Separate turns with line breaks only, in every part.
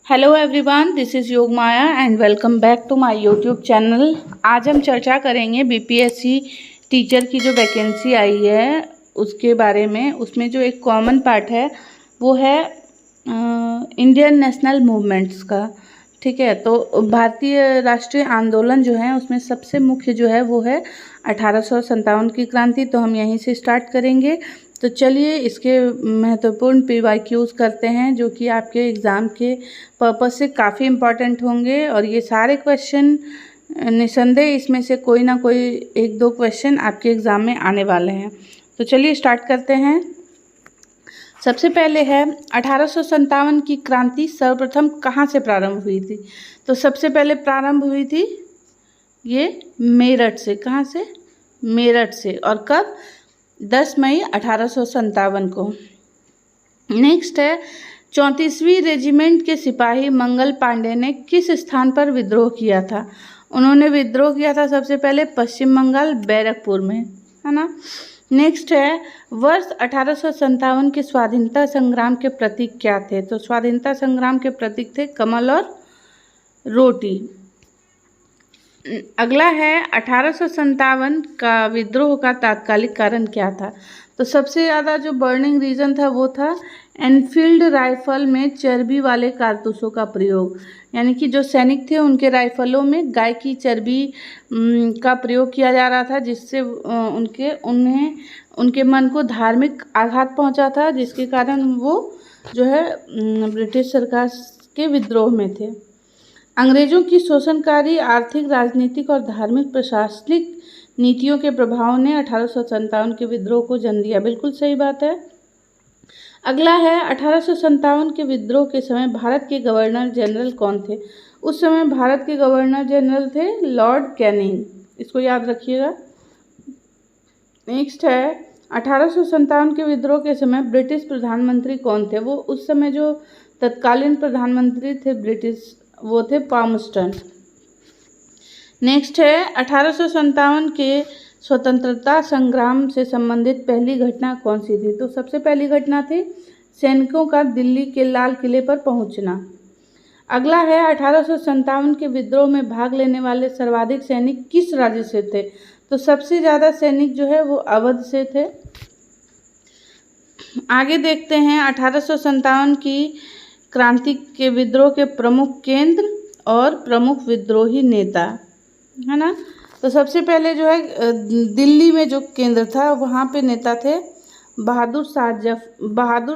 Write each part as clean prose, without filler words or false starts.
Hello everyone, this is Yogmaya and welcome back to my YouTube channel. आज हम चर्चा करेंगे बीपीएससी टीचर की जो वैकेंसी आई है उसके बारे में। उसमें जो एक कॉमन पार्ट है वो है इंडियन नेशनल मूवमेंट्स का। ठीक है, तो भारतीय राष्ट्रीय आंदोलन जो है उसमें सबसे मुख्य जो है वो है 1857 की क्रांति। तो हम यहीं से स्टार्ट करेंगे। तो चलिए इसके महत्वपूर्ण पीवाईक्यूज करते हैं जो कि आपके एग्ज़ाम के पर्पज़ से काफ़ी इम्पॉर्टेंट होंगे। और ये सारे क्वेश्चन निसंदेह इसमें से कोई ना कोई एक दो क्वेश्चन आपके एग्ज़ाम में आने वाले हैं। तो चलिए स्टार्ट करते हैं। सबसे पहले है 1857 की क्रांति सर्वप्रथम कहाँ से प्रारंभ हुई थी। तो सबसे पहले प्रारंभ हुई थी ये मेरठ से। कहाँ से? मेरठ से। और कब? 10 मई 1857 को। नेक्स्ट है 34वीं रेजिमेंट के सिपाही मंगल पांडे ने किस स्थान पर विद्रोह किया था। उन्होंने विद्रोह किया था सबसे पहले पश्चिम बंगाल बैरकपुर में, है ना। नेक्स्ट है वर्ष 1857 के स्वाधीनता संग्राम के प्रतीक क्या थे। तो स्वाधीनता संग्राम के प्रतीक थे कमल और रोटी। अगला है 1857 का विद्रोह का तात्कालिक कारण क्या था। तो सबसे ज़्यादा जो बर्निंग रीज़न था वो था एनफील्ड राइफल में चर्बी वाले कारतूसों का प्रयोग। यानी कि जो सैनिक थे उनके राइफलों में गाय की चर्बी का प्रयोग किया जा रहा था, जिससे उनके मन को धार्मिक आघात पहुंचा था, जिसके कारण वो जो है ब्रिटिश सरकार के विद्रोह में थे। अंग्रेजों की शोषणकारी आर्थिक, राजनीतिक और धार्मिक प्रशासनिक नीतियों के प्रभाव ने 1857 के विद्रोह को जन्म दिया। बिल्कुल सही बात है। अगला है 1857 के विद्रोह के समय भारत के गवर्नर जनरल कौन थे। उस समय भारत के गवर्नर जनरल थे लॉर्ड कैनिंग। इसको याद रखिएगा। नेक्स्ट है 1857 के विद्रोह के समय ब्रिटिश प्रधानमंत्री कौन थे। वो उस समय जो तत्कालीन प्रधानमंत्री थे ब्रिटिश, वो थे पामस्टन। नेक्स्ट है 1857 के स्वतंत्रता संग्राम से संबंधित पहली घटना कौन सी थी। तो सबसे पहली घटना थी सैनिकों का दिल्ली के लाल किले पर पहुंचना। अगला है 1857 के विद्रोह में भाग लेने वाले सर्वाधिक सैनिक किस राज्य से थे। तो सबसे ज़्यादा सैनिक जो है वो अवध से थे। आगे देखते हैं 1857 की क्रांति के विद्रोह के प्रमुख केंद्र और प्रमुख विद्रोही नेता, है ना। तो सबसे पहले जो है दिल्ली में जो केंद्र था वहाँ पे नेता थे बहादुर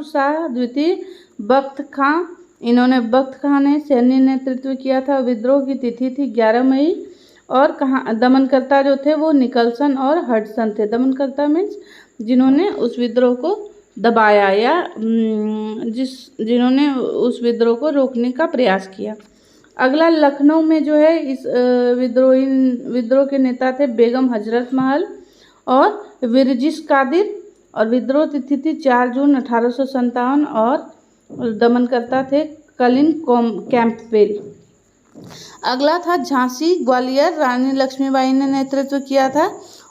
शाह द्वितीय, बख्त खां। इन्होंने बख्त खां ने सैन्य नेतृत्व किया था। विद्रोह की तिथि थी 11 मई। और कहाँ दमनकर्ता जो थे वो निकलसन और हडसन थे। दमनकर्ता मीन्स जिन्होंने उस विद्रोह को दबाया या जिन्होंने उस विद्रोह को रोकने का प्रयास किया। अगला लखनऊ में जो है इस विद्रोह के नेता थे बेगम हजरत महल और विरजिश कादिर। और विद्रोह तिथि थी 4 जून 1857 और दमनकर्ता थे कलिन कैंपबेल। अगला था झांसी ग्वालियर, रानी लक्ष्मीबाई ने नेतृत्व किया था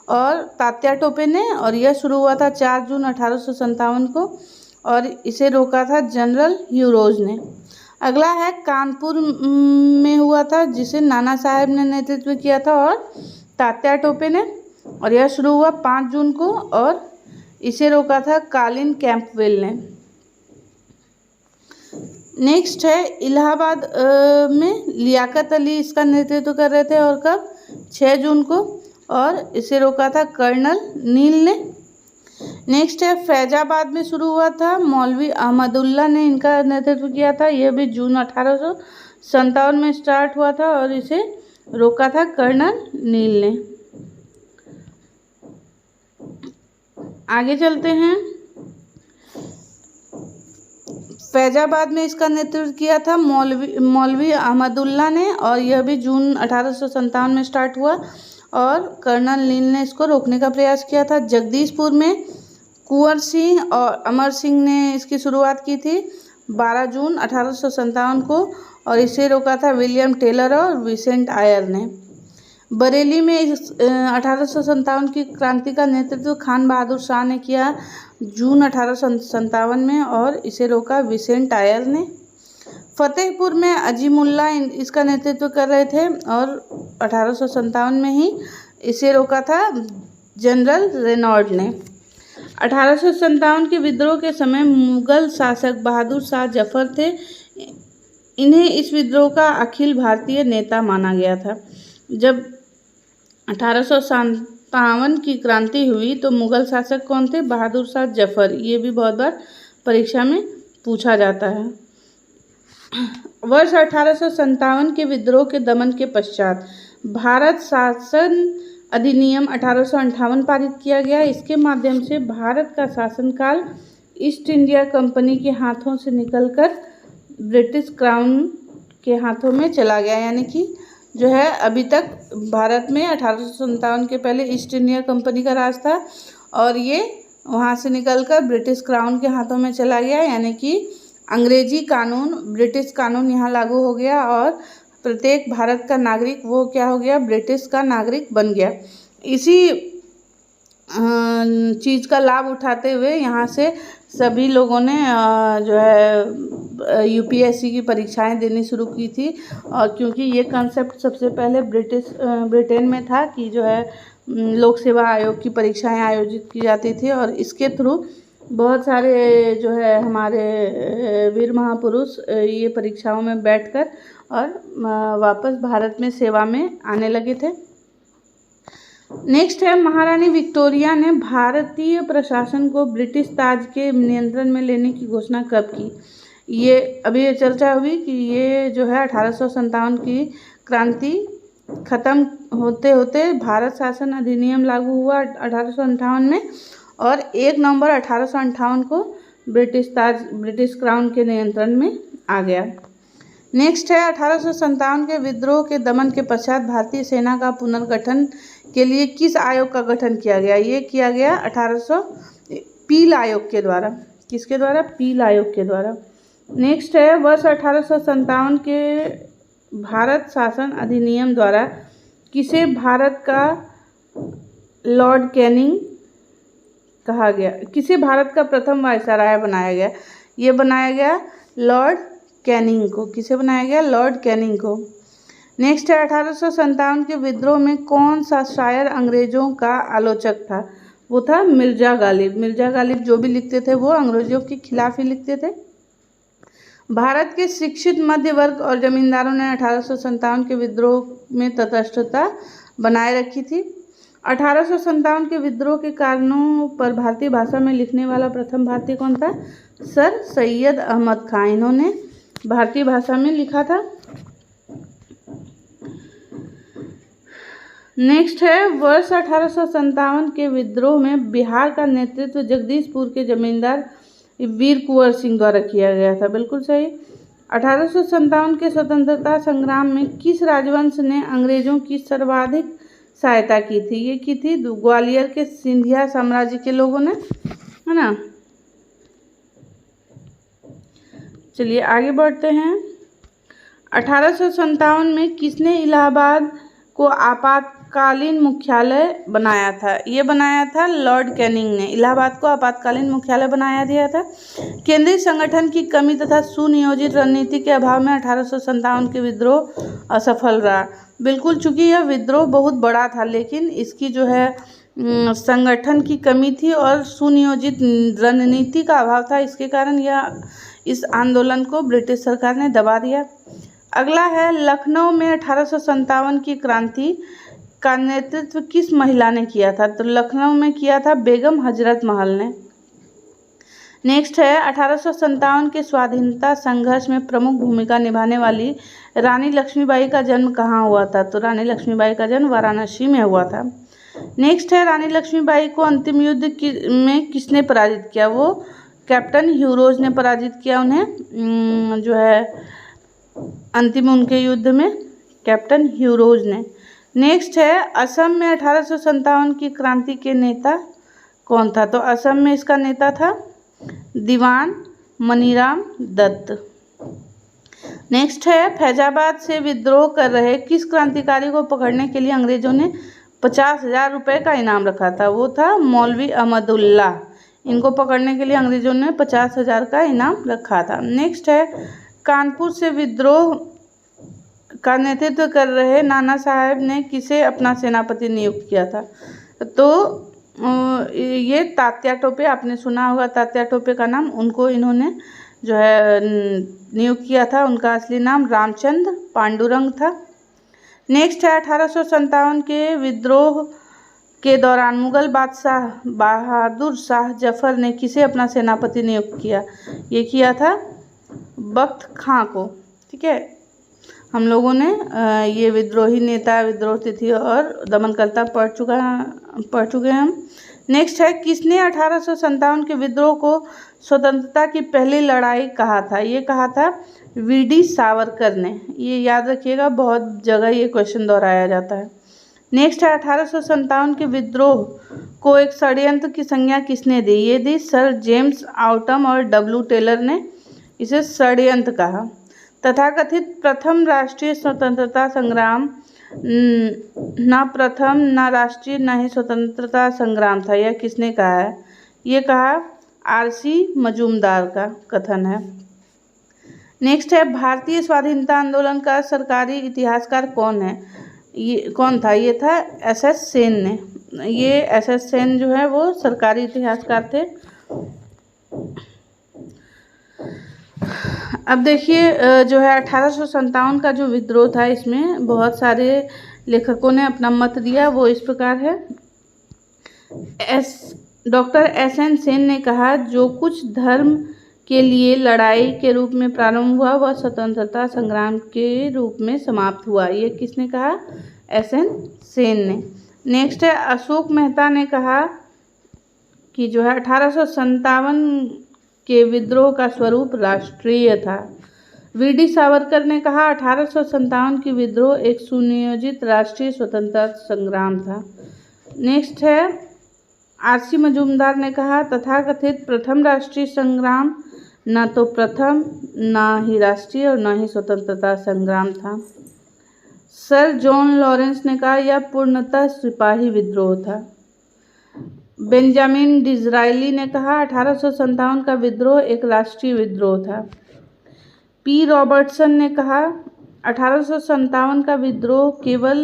और तात्या टोपे ने। और यह शुरू हुआ था 4 जून 1857 को और इसे रोका था जनरल ह्यूरोज ने। अगला है कानपुर में हुआ था, जिसे नाना साहेब ने नेतृत्व किया था और तात्या टोपे ने। और यह शुरू हुआ 5 जून को और इसे रोका था कलिन कैंपबेल ने। नेक्स्ट है इलाहाबाद में लियाकत अली इसका नेतृत्व कर रहे थे। और कब? 6 जून को। और इसे रोका था कर्नल नील ने। नेक्स्ट है फैजाबाद में शुरू हुआ था, मौलवी अहमदुल्ला ने इनका नेतृत्व किया था। यह भी जून 1857 में स्टार्ट हुआ था और इसे रोका था कर्नल नील ने। आगे चलते हैं। फैजाबाद में इसका नेतृत्व किया था मौलवी अहमदुल्ला ने और यह भी जून 1857 में स्टार्ट हुआ और कर्नल नील ने इसको रोकने का प्रयास किया था। जगदीशपुर में कुंवर सिंह और अमर सिंह ने इसकी शुरुआत की थी 12 जून 1857 को और इसे रोका था विलियम टेलर और विसेंट आयर ने। बरेली में 1857 की क्रांति का नेतृत्व खान बहादुर शाह ने किया जून 1857 में और इसे रोका विसेंट आयर ने। फतेहपुर में अजीमुल्ला इसका नेतृत्व कर रहे थे और 1857 में ही इसे रोका था जनरल रेनॉल्ड ने। 1857 के विद्रोह के समय मुगल शासक बहादुर शाह जफर थे। इन्हें इस विद्रोह का अखिल भारतीय नेता माना गया था। जब 1857 की क्रांति हुई तो मुगल शासक कौन थे? बहादुर शाह जफर। ये भी बहुत बार परीक्षा में पूछा जाता है। वर्ष 1857 के विद्रोह के दमन के पश्चात भारत शासन अधिनियम 1858 पारित किया गया। इसके माध्यम से भारत का शासनकाल ईस्ट इंडिया कंपनी के हाथों से निकलकर ब्रिटिश क्राउन के हाथों में चला गया। यानी कि जो है अभी तक भारत में 1857 के पहले ईस्ट इंडिया कंपनी का राज था और ये वहाँ से निकलकर ब्रिटिश क्राउन के हाथों में चला गया। यानी कि अंग्रेजी कानून, ब्रिटिश कानून यहाँ लागू हो गया और प्रत्येक भारत का नागरिक वो क्या हो गया? ब्रिटिश का नागरिक बन गया। इसी चीज़ का लाभ उठाते हुए यहाँ से सभी लोगों ने जो है यूपीएससी की परीक्षाएं देनी शुरू की थी। और क्योंकि ये कंसेप्ट सबसे पहले ब्रिटेन में था कि जो है लोक सेवा आयोग की परीक्षाएं आयोजित की जाती थी और इसके थ्रू बहुत सारे जो है हमारे वीर महापुरुष ये परीक्षाओं में बैठकर और वापस भारत में सेवा में आने लगे थे। नेक्स्ट है, महारानी विक्टोरिया ने भारतीय प्रशासन को ब्रिटिश ताज के नियंत्रण में लेने की घोषणा कब की? ये अभी चर्चा हुई कि ये जो है 1857 की क्रांति खत्म होते होते भारत शासन अधिनियम लागू हुआ 1858 में और 1 नवंबर 1858 को ब्रिटिश क्राउन के नियंत्रण में आ गया। नेक्स्ट है, 1857 के विद्रोह के दमन के पश्चात भारतीय सेना का पुनर्गठन के लिए किस आयोग का गठन किया गया? ये किया गया पील आयोग के द्वारा। किसके द्वारा? पील आयोग के द्वारा। नेक्स्ट है, वर्ष 1857 के भारत शासन अधिनियम द्वारा किसे भारत का लॉर्ड कैनिंग कहा गया? किसे भारत का प्रथम वायसराय बनाया गया? ये बनाया गया लॉर्ड कैनिंग को। किसे बनाया गया? लॉर्ड कैनिंग को। नेक्स्ट है, 1857 के विद्रोह में कौन सा शायर अंग्रेजों का आलोचक था? वो था मिर्जा गालिब। मिर्जा गालिब जो भी लिखते थे वो अंग्रेजों के खिलाफ ही लिखते थे। भारत के शिक्षित मध्य वर्ग और जमींदारों ने 1857 के विद्रोह में तटस्थता बनाए रखी थी। 1857 के विद्रोह के कारणों पर भारतीय भाषा में लिखने वाला प्रथम भारतीय कौन था? सर सैयद अहमद खां। इन्होंने भारतीय भाषा में लिखा था। नेक्स्ट है, वर्ष 1857 के विद्रोह में बिहार का नेतृत्व जगदीशपुर के जमींदार वीर कुंवर सिंह द्वारा किया गया था। बिल्कुल सही। 1857 के स्वतंत्रता संग्राम में किस राजवंश ने अंग्रेजों की सर्वाधिक सहायता की थी? ये की थी ग्वालियर के सिंधिया साम्राज्य के लोगों ने, है ना। चलिए आगे बढ़ते हैं। 1857 में किसने इलाहाबाद को आपातकालीन मुख्यालय बनाया था? ये बनाया था लॉर्ड कैनिंग ने। इलाहाबाद को आपातकालीन मुख्यालय बनाया दिया था। केंद्रीय संगठन की कमी तथा सुनियोजित रणनीति के अभाव में 1857 के विद्रोह असफल रहा। बिल्कुल, चूंकि यह विद्रोह बहुत बड़ा था लेकिन इसकी जो है संगठन की कमी थी और सुनियोजित रणनीति का अभाव था। इसके कारण इस आंदोलन को ब्रिटिश सरकार ने दबा दिया। अगला है, लखनऊ में 1857 की क्रांति का नेतृत्व किस महिला ने किया था? तो लखनऊ में किया था बेगम हजरत महल ने। नेक्स्ट है, 1857 के स्वाधीनता संघर्ष में प्रमुख भूमिका निभाने वाली रानी लक्ष्मीबाई का जन्म कहाँ हुआ था? तो रानी लक्ष्मीबाई का जन्म वाराणसी में हुआ था। नेक्स्ट है, रानी लक्ष्मीबाई को अंतिम युद्ध में किसने पराजित किया? वो कैप्टन ह्यूरोज ने पराजित किया उन्हें, जो है अंतिम उनके युद्ध में कैप्टन ह्यूरोज ने। नेक्स्ट है, असम में 1857 की क्रांति के नेता कौन था? तो असम में इसका नेता था दीवान मनीराम दत्त। नेक्स्ट है, फैजाबाद से विद्रोह कर रहे किस क्रांतिकारी को पकड़ने के लिए अंग्रेजों ने 50,000 रुपये का इनाम रखा था? वो था मौलवी अहमदुल्लाह। इनको पकड़ने के लिए अंग्रेजों ने 50,000 का इनाम रखा था। नेक्स्ट है, कानपुर से विद्रोह का नेतृत्व कर रहे नाना साहेब ने किसे अपना सेनापति नियुक्त किया था? तो ये तात्या टोपे, आपने सुना होगा तात्या टोपे का नाम, उनको इन्होंने जो है नियुक्त किया था। उनका असली नाम रामचंद्र पांडुरंग था। नेक्स्ट है 1857 के विद्रोह के दौरान मुगल बादशाह बहादुर शाह जफर ने किसे अपना सेनापति नियुक्त किया? ये किया था बख्त खां को। ठीक है, हम लोगों ने ये विद्रोही नेता, विद्रोह तिथि और दमनकर्ता पढ़ चुके हैं हम। नेक्स्ट है किसने 1857 के विद्रोह को स्वतंत्रता की पहली लड़ाई कहा था? ये कहा था वीडी सावरकर ने। ये याद रखिएगा, बहुत जगह ये क्वेश्चन दोहराया जाता है। नेक्स्ट है 1857 के विद्रोह को एक षड्यंत्र की संज्ञा किसने दी? ये दी सर जेम्स आउटम और डब्ल्यू टेलर ने इसे षड्यंत्र कहा। तथाकथित प्रथम राष्ट्रीय स्वतंत्रता संग्राम ना प्रथम, ना राष्ट्रीय, ना ही स्वतंत्रता संग्राम था। यह किसने कहा है? ये कहा आरसी मजूमदार का कथन है। नेक्स्ट है भारतीय स्वाधीनता आंदोलन का सरकारी इतिहासकार कौन है? ये कौन था? ये था एसएस सेन ने। ये एसएस सेन जो है वो सरकारी इतिहासकार थे। अब देखिए जो है 1857 का जो विद्रोह था, इसमें बहुत सारे लेखकों ने अपना मत दिया। वो इस प्रकार है। Doctor SN. सेन ने कहा जो कुछ धर्म के लिए लड़ाई के रूप में प्रारंभ हुआ वह स्वतंत्रता संग्राम के रूप में समाप्त हुआ। ये किसने कहा? एस.एन. सेन ने। नेक्स्ट है अशोक मेहता ने कहा कि जो है 1857 के विद्रोह का स्वरूप राष्ट्रीय था। वीडी सावरकर ने कहा 1857 की विद्रोह एक सुनियोजित राष्ट्रीय स्वतंत्रता संग्राम था। नेक्स्ट है आरसी मजूमदार ने कहा तथाकथित प्रथम राष्ट्रीय संग्राम न तो प्रथम, न ही राष्ट्रीय और न ही स्वतंत्रता संग्राम था। सर जॉन लॉरेंस ने कहा यह पूर्णतः सिपाही विद्रोह था। बेंजामिन डिज़रायली ने कहा 1857 का विद्रोह एक राष्ट्रीय विद्रोह था। पी रॉबर्टसन ने कहा 1857 का विद्रोह केवल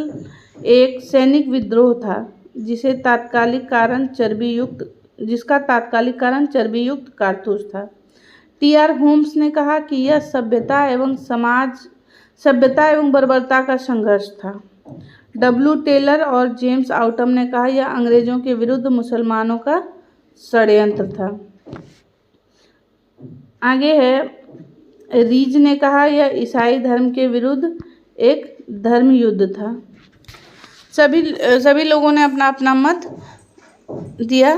एक सैनिक विद्रोह था जिसका तात्कालिक कारण चर्बी युक्त कारतूस था। टी.आर. होम्स ने कहा कि यह सभ्यता एवं बर्बरता का संघर्ष था। डब्ल्यू टेलर और जेम्स आउटम ने कहा यह अंग्रेजों के विरुद्ध मुसलमानों का षड्यंत्र था। आगे है रीज ने कहा यह ईसाई धर्म के विरुद्ध एक धर्म युद्ध था। सभी लोगों ने अपना अपना मत दिया।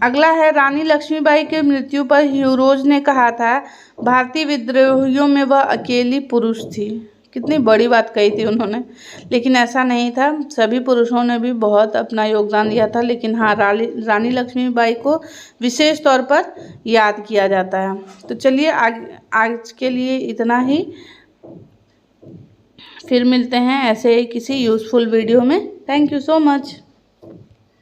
अगला है रानी लक्ष्मीबाई के मृत्यु पर ह्यूरोज ने कहा था भारतीय विद्रोहियों में वह अकेली पुरुष थी। कितनी बड़ी बात कही थी उन्होंने, लेकिन ऐसा नहीं था, सभी पुरुषों ने भी बहुत अपना योगदान दिया था। लेकिन हाँ, रानी लक्ष्मीबाई को विशेष तौर पर याद किया जाता है। तो चलिए आज के लिए इतना ही, फिर मिलते हैं ऐसे ही किसी यूज़फुल वीडियो में। Thank you so much.